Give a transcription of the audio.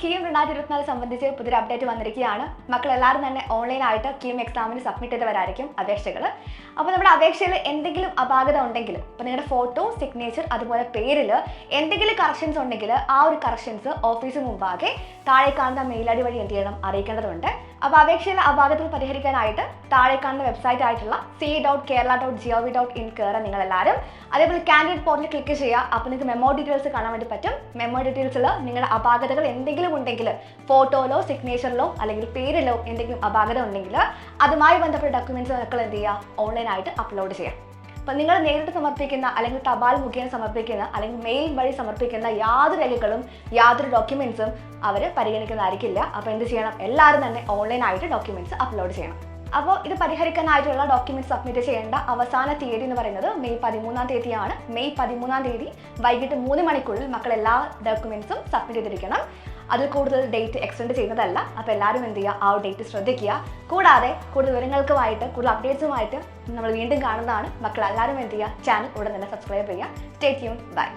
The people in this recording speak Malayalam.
KEAM 2024 സംബന്ധിച്ച് പുതിയൊരു അപ്ഡേറ്റ് വന്നിരിക്കുകയാണ്. മക്കളെല്ലാവരും തന്നെ ഓൺലൈനായിട്ട് KEAM എക്സാമിന് സബ്മിറ്റ് ചെയ്തവരായിരിക്കും അപേക്ഷകൾ. അപ്പോൾ നമ്മുടെ അപേക്ഷയിൽ എന്തെങ്കിലും അപാകത ഉണ്ടെങ്കിൽ, ഇപ്പോൾ നിങ്ങളുടെ ഫോട്ടോ, സിഗ്നേച്ചർ, അതുപോലെ പേരിൽ എന്തെങ്കിലും കറക്ഷൻസ് ഉണ്ടെങ്കിൽ ആ ഒരു കറക്ഷൻസ് ഓഫീസിന് മുമ്പാകെ താഴെ കാണുന്ന മെയിൽ ഐ ഡി വഴി എന്ത് ചെയ്യണം, അറിയിക്കേണ്ടതുണ്ട്. അപ്പോൾ അപേക്ഷയിലെ അപാകതകൾ പരിഹരിക്കാനായിട്ട് താഴെ കാണുന്ന വെബ്സൈറ്റ് ആയിട്ടുള്ള c.kerala.gov.in കയറാൻ നിങ്ങളെല്ലാവരും. അതേപോലെ കാൻഡിഡേറ്റ് പോർട്ടൽ ക്ലിക്ക് ചെയ്യുക. അപ്പോൾ നിങ്ങൾക്ക് മെമ്മോ ഡീറ്റെയിൽസ് കാണാൻ വേണ്ടി പറ്റും. മെമ്മോ ഡീറ്റെയിൽസിൽ നിങ്ങളുടെ അപാകതകൾ എന്തെങ്കിലും ഉണ്ടെങ്കിൽ, ഫോട്ടോയിലോ സിഗ്നേച്ചറിലോ അല്ലെങ്കിൽ പേരിലോ എന്തെങ്കിലും അപാകത ഉണ്ടെങ്കിൽ അതുമായി ബന്ധപ്പെട്ട ഡോക്യുമെന്റ്സ് നിങ്ങൾ എന്ത് ചെയ്യുക, ഓൺലൈനായിട്ട് അപ്ലോഡ് ചെയ്യാം. അപ്പോൾ നിങ്ങൾ നേരിട്ട് സമർപ്പിക്കുന്ന അല്ലെങ്കിൽ തപാൽ മുഖേന സമർപ്പിക്കുന്ന അല്ലെങ്കിൽ മെയിൽ വഴി സമർപ്പിക്കുന്ന യാതൊരു രേഖകളും യാതൊരു ഡോക്യുമെന്റ്സും അവർ പരിഗണിക്കുന്നതായിരിക്കില്ല. അപ്പോൾ എന്ത് ചെയ്യണം, എല്ലാവരും തന്നെ ഓൺലൈനായിട്ട് ഡോക്യുമെന്റ്സ് അപ്ലോഡ് ചെയ്യണം. അപ്പോൾ ഇത് പരിഹരിക്കാനായിട്ടുള്ള ഡോക്യുമെന്റ്സ് സബ്മിറ്റ് ചെയ്യേണ്ട അവസാന തീയതി എന്ന് പറയുന്നത് മെയ് 13-ാം തീയതിയാണ്. മെയ് 13-ാം തീയതി വൈകിട്ട് 3 മണിക്കുള്ളിൽ മക്കൾ എല്ലാ ഡോക്യുമെന്റ്സും സബ്മിറ്റ് ചെയ്തിരിക്കണം. അതിൽ കൂടുതൽ ഡേറ്റ് എക്സ്റ്റെൻഡ് ചെയ്യുന്നതല്ല. അപ്പോൾ എല്ലാവരും എന്ത് ചെയ്യുക, ആ ഒരു ഡേറ്റ് ശ്രദ്ധിക്കുക. കൂടാതെ കൂടുതൽ വിവരങ്ങൾക്കുമായിട്ട് കൂടുതൽ അപ്ഡേറ്റ്സുമായിട്ട് നമ്മൾ വീണ്ടും കാണുന്നതാണ്. മക്കൾ എല്ലാവരും എന്ത് ചെയ്യുക, ചാനൽ ഉടൻ തന്നെ സബ്സ്ക്രൈബ് ചെയ്യുക. Stay tune. ബൈ.